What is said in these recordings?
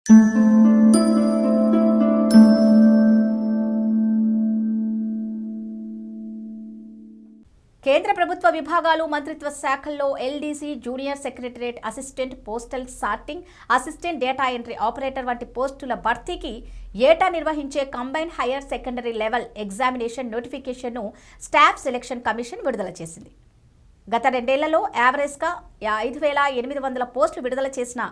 కేంద్ర ప్రభుత్వ విభాగాలు మంత్రిత్వ శాఖల్లో LDC, junior secretariat assistant, postal sorting assistant, data entry operator వంటి పోస్టుల భర్తీకి ఏటా నిర్వహించే combine higher secondary level examination నోటిఫికేషన్ను స్టాఫ్ సెలక్షన్ కమిషన్ విడుదల చేసింది. గత 2 ఏళ్లలో యావరేజ్గా 5,800 పోస్టులు విడుదల చేసిన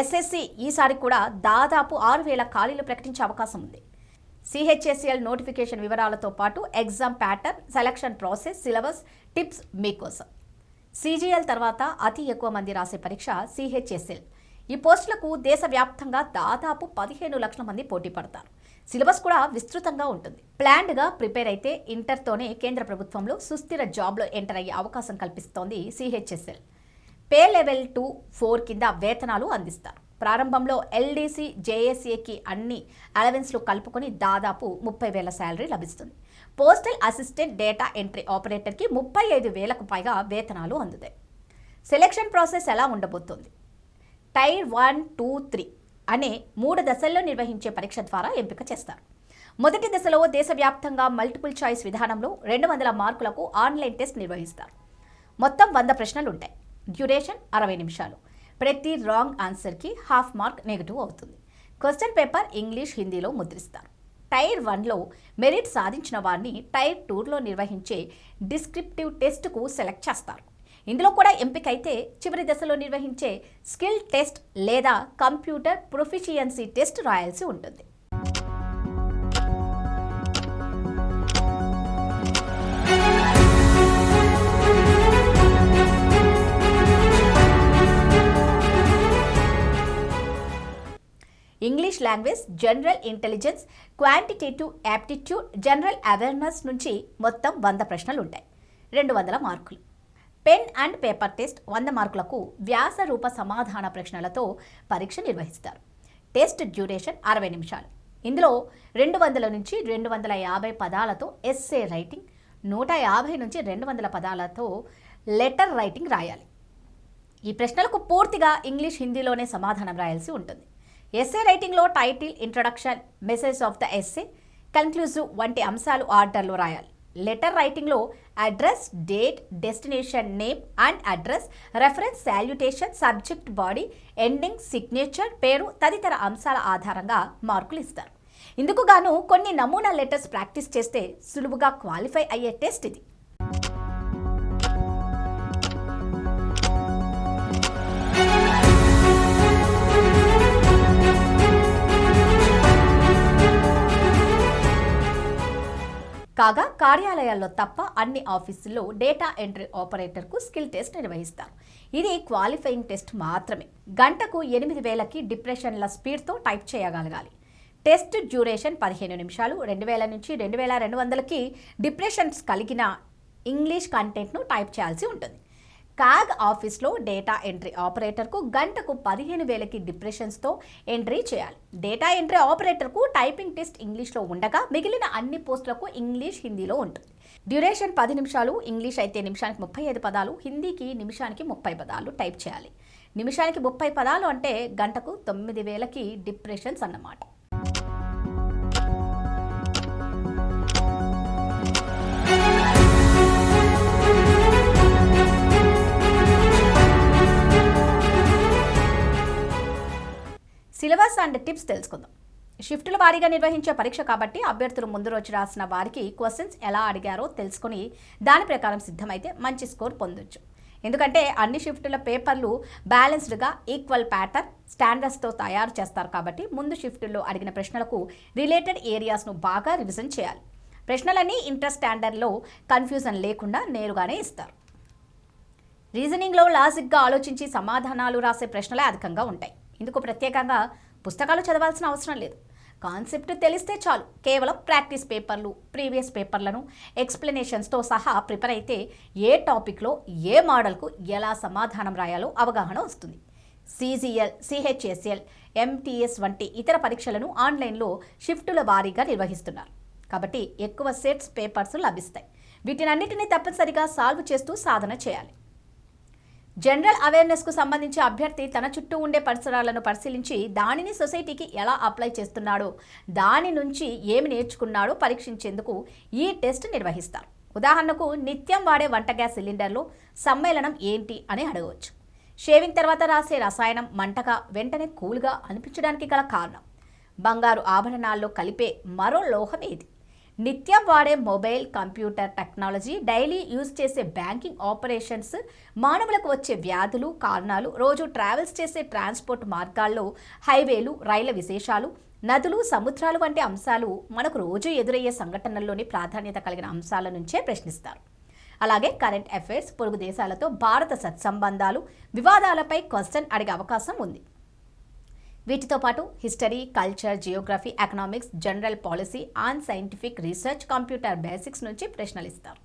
ఎస్ఎస్సి ఈసారి కూడా దాదాపు 6,000 ఖాళీలు ప్రకటించే అవకాశం ఉంది. సిహెచ్ఎస్ఎల్ నోటిఫికేషన్ వివరాలతో పాటు exam pattern, selection process, syllabus, tips మీకోసం. సిజిఎల్ తర్వాత అతి ఎక్కువ మంది రాసే పరీక్ష సిహెచ్ఎస్ఎల్. ఈ పోస్టులకు దేశవ్యాప్తంగా దాదాపు 15 లక్షల మంది పోటీ పడతారు. సిలబస్ కూడా విస్తృతంగా ఉంటుంది. ప్లాన్డ్గా ప్రిపేర్ అయితే ఇంటర్తోనే కేంద్ర ప్రభుత్వంలో సుస్థిర జాబ్లో ఎంటర్ అయ్యే అవకాశం కల్పిస్తోంది సిహెచ్ఎస్ఎల్. పే లెవెల్ 2-4 కింద వేతనాలు అందిస్తారు. ప్రారంభంలో ఎల్డీసీ, జేఎస్ఏకి అన్ని అలవెన్స్లు కలుపుకొని దాదాపు 30,000 శాలరీ లభిస్తుంది. పోస్టల్ అసిస్టెంట్, డేటా ఎంట్రీ ఆపరేటర్కి 35,000కు పైగా వేతనాలు అందుతాయి. సెలక్షన్ ప్రాసెస్ ఎలా ఉండబోతోంది? టైర్ 1, 2, 3 అనే 3 దశల్లో నిర్వహించే పరీక్ష ద్వారా ఎంపిక చేస్తారు. మొదటి దశలో దేశవ్యాప్తంగా మల్టిపుల్ చాయిస్ విధానంలో 200 మార్కులకు ఆన్లైన్ టెస్ట్ నిర్వహిస్తారు. మొత్తం 100 ప్రశ్నలు ఉంటాయి. డ్యూరేషన్ 60 నిమిషాలు. ప్రతి రాంగ్ ఆన్సర్కి ½ మార్క్ నెగిటివ్ అవుతుంది. క్వశ్చన్ పేపర్ ఇంగ్లీష్, హిందీలో ముద్రిస్తారు. టైర్ 1లో మెరిట్ సాధించిన వారిని టైర్ 2లో నిర్వహించే డిస్క్రిప్టివ్ టెస్ట్కు సెలెక్ట్ చేస్తారు. ఇందులో కూడా ఎంపికైతే చివరి దశలో నిర్వహించే స్కిల్ టెస్ట్ లేదా కంప్యూటర్ ప్రొఫిషియన్సీ టెస్ట్ రాయాల్సి ఉంటుంది. English language, general intelligence, quantitative aptitude, general awareness నుంచి మొత్తం 100 ప్రశ్నలు ఉంటాయి. 200 మార్కులు. పెన్ అండ్ పేపర్ టెస్ట్ 100 మార్కులకు వ్యాస రూప సమాధాన ప్రశ్నలతో పరీక్ష నిర్వహిస్తారు. టెస్ట్ డ్యూరేషన్ 60 నిమిషాలు. ఇందులో 200 నుంచి 250 పదాలతో ఎస్సే రైటింగ్, 150 నుంచి 200 పదాలతో లెటర్ రైటింగ్ రాయాలి. ఈ ప్రశ్నలకు పూర్తిగా ఇంగ్లీష్, హిందీలోనే సమాధానం రాయాల్సి ఉంటుంది. ఎస్సే రైటింగ్లో title, introduction, message of the essay, conclusive వంటి అంశాలు ఆర్డర్లో రాయాలి. లెటర్ రైటింగ్లో address, date, destination name and address, reference, salutation, subject, body, ending, signature, పేరు తదితర అంశాల ఆధారంగా మార్కులు ఇస్తారు. ఇందుకు గాను కొన్ని నమూనా లెటర్స్ ప్రాక్టీస్ చేస్తే సులువుగా క్వాలిఫై అయ్యే టెస్ట్ ఇది. కాగా కార్యాలయాల్లో తప్ప అన్ని ఆఫీసుల్లో డేటా ఎంట్రీ ఆపరేటర్కు స్కిల్ టెస్ట్ నిర్వహిస్తారు. ఇది క్వాలిఫైయింగ్ టెస్ట్ మాత్రమే. గంటకు 8,000కి డిప్రెషన్ల స్పీడ్తో టైప్ చేయగలగాలి. టెస్ట్ డ్యూరేషన్ 15 నిమిషాలు. 2,000 నుంచి 2,200కి డిప్రెషన్స్ కలిగిన ఇంగ్లీష్ కంటెంట్ను టైప్ చేయాల్సి ఉంటుంది. కాగ్ ఆఫీస్లో డేటా ఎంట్రీ ఆపరేటర్కు గంటకు 15,000కి డిప్రెషన్స్తో ఎంట్రీ చేయాలి. డేటా ఎంట్రీ ఆపరేటర్కు టైపింగ్ టెస్ట్ ఇంగ్లీష్లో ఉండగా మిగిలిన అన్ని పోస్టులకు ఇంగ్లీష్, హిందీలో ఉంటుంది. డ్యూరేషన్ 10 నిమిషాలు. ఇంగ్లీష్ అయితే నిమిషానికి 35 పదాలు, హిందీకి నిమిషానికి 30 పదాలు టైప్ చేయాలి. నిమిషానికి 30 పదాలు అంటే గంటకు 9,000కి డిప్రెషన్స్ అన్నమాట. సిలబస్ అండ్ టిప్స్ తెలుసుకుందాం. షిఫ్టుల వారీగా నిర్వహించే పరీక్ష కాబట్టి అభ్యర్థులు ముందు రోజు రాసిన వారికి క్వశ్చన్స్ ఎలా అడిగారో తెలుసుకుని దాని ప్రకారం సిద్ధమైతే మంచి స్కోర్ పొందొచ్చు. ఎందుకంటే అన్ని షిఫ్టుల పేపర్లు బ్యాలెన్స్డ్గా ఈక్వల్ ప్యాటర్న్, స్టాండర్డ్స్తో తయారు చేస్తారు కాబట్టి ముందు షిఫ్టుల్లో అడిగిన ప్రశ్నలకు రిలేటెడ్ ఏరియాస్ను బాగా రివిజన్ చేయాలి. ప్రశ్నలన్నీ ఇంటర్ స్టాండర్డ్లో కన్ఫ్యూజన్ లేకుండా నేరుగానే ఇస్తారు. రీజనింగ్లో లాజిక్గా ఆలోచించి సమాధానాలు రాసే ప్రశ్నలే అధికంగా ఉంటాయి. ఇందుకు ప్రత్యేకంగా పుస్తకాలు చదవాల్సిన అవసరం లేదు. కాన్సెప్ట్ తెలిస్తే చాలు. కేవలం ప్రాక్టీస్ పేపర్లు, ప్రీవియస్ పేపర్లను ఎక్స్ప్లెనేషన్స్తో సహా ప్రిపేర్ అయితే ఏ టాపిక్లో ఏ మోడల్కు ఎలా సమాధానం రాయాలో అవగాహన వస్తుంది. సిజిఎల్, సిహెచ్ఎస్ఎల్, ఎంటీఎస్ వంటి ఇతర పరీక్షలను ఆన్లైన్లో షిఫ్టుల వారీగా నిర్వహిస్తున్నారు కాబట్టి ఎక్కువ సెట్స్ పేపర్స్ లభిస్తాయి. వీటినన్నిటినీ తప్పనిసరిగా సాల్వ్ చేస్తూ సాధన చేయాలి. జనరల్ అవేర్నెస్కు సంబంధించి అభ్యర్థి తన చుట్టూ ఉండే పరిసరాలను పరిశీలించి దానిని సొసైటీకి ఎలా అప్లై చేస్తున్నాడో, దాని నుంచి ఏమి నేర్చుకున్నాడో పరీక్షించేందుకు ఈ టెస్ట్ నిర్వహిస్తారు. ఉదాహరణకు, నిత్యం వాడే వంట గ్యాస్ సిలిండర్లో సమ్మేళనం ఏంటి అని అడగవచ్చు. షేవింగ్ తర్వాత రాసే రసాయనం మంటగా వెంటనే కూల్గా అనిపించడానికి గల కారణం. బంగారు ఆభరణాల్లో కలిపే మరో లోహం ఏది? నిత్యం వాడే mobile, computer technology, daily use చేసే బ్యాంకింగ్ ఆపరేషన్స్, మానవులకు వచ్చే వ్యాధులు, కారణాలు, రోజు ట్రావెల్స్ చేసే ట్రాన్స్పోర్ట్ మార్గాల్లో హైవేలు, రైళ్ల విశేషాలు, నదులు, సముద్రాలు వంటి అంశాలు మనకు రోజు ఎదురయ్యే సంఘటనల్లోని ప్రాధాన్యత కలిగిన అంశాల నుంచే ప్రశ్నిస్తారు. అలాగే కరెంట్ అఫైర్స్, పొరుగు దేశాలతో భారత సత్సంబంధాలు, వివాదాలపై క్వశ్చన్ అడిగే అవకాశం ఉంది. వీటితో పాటు history, culture, Geography, economics, general policy, on scientific research, computer basics నుంచి ప్రశ్నలు ఇస్తారు.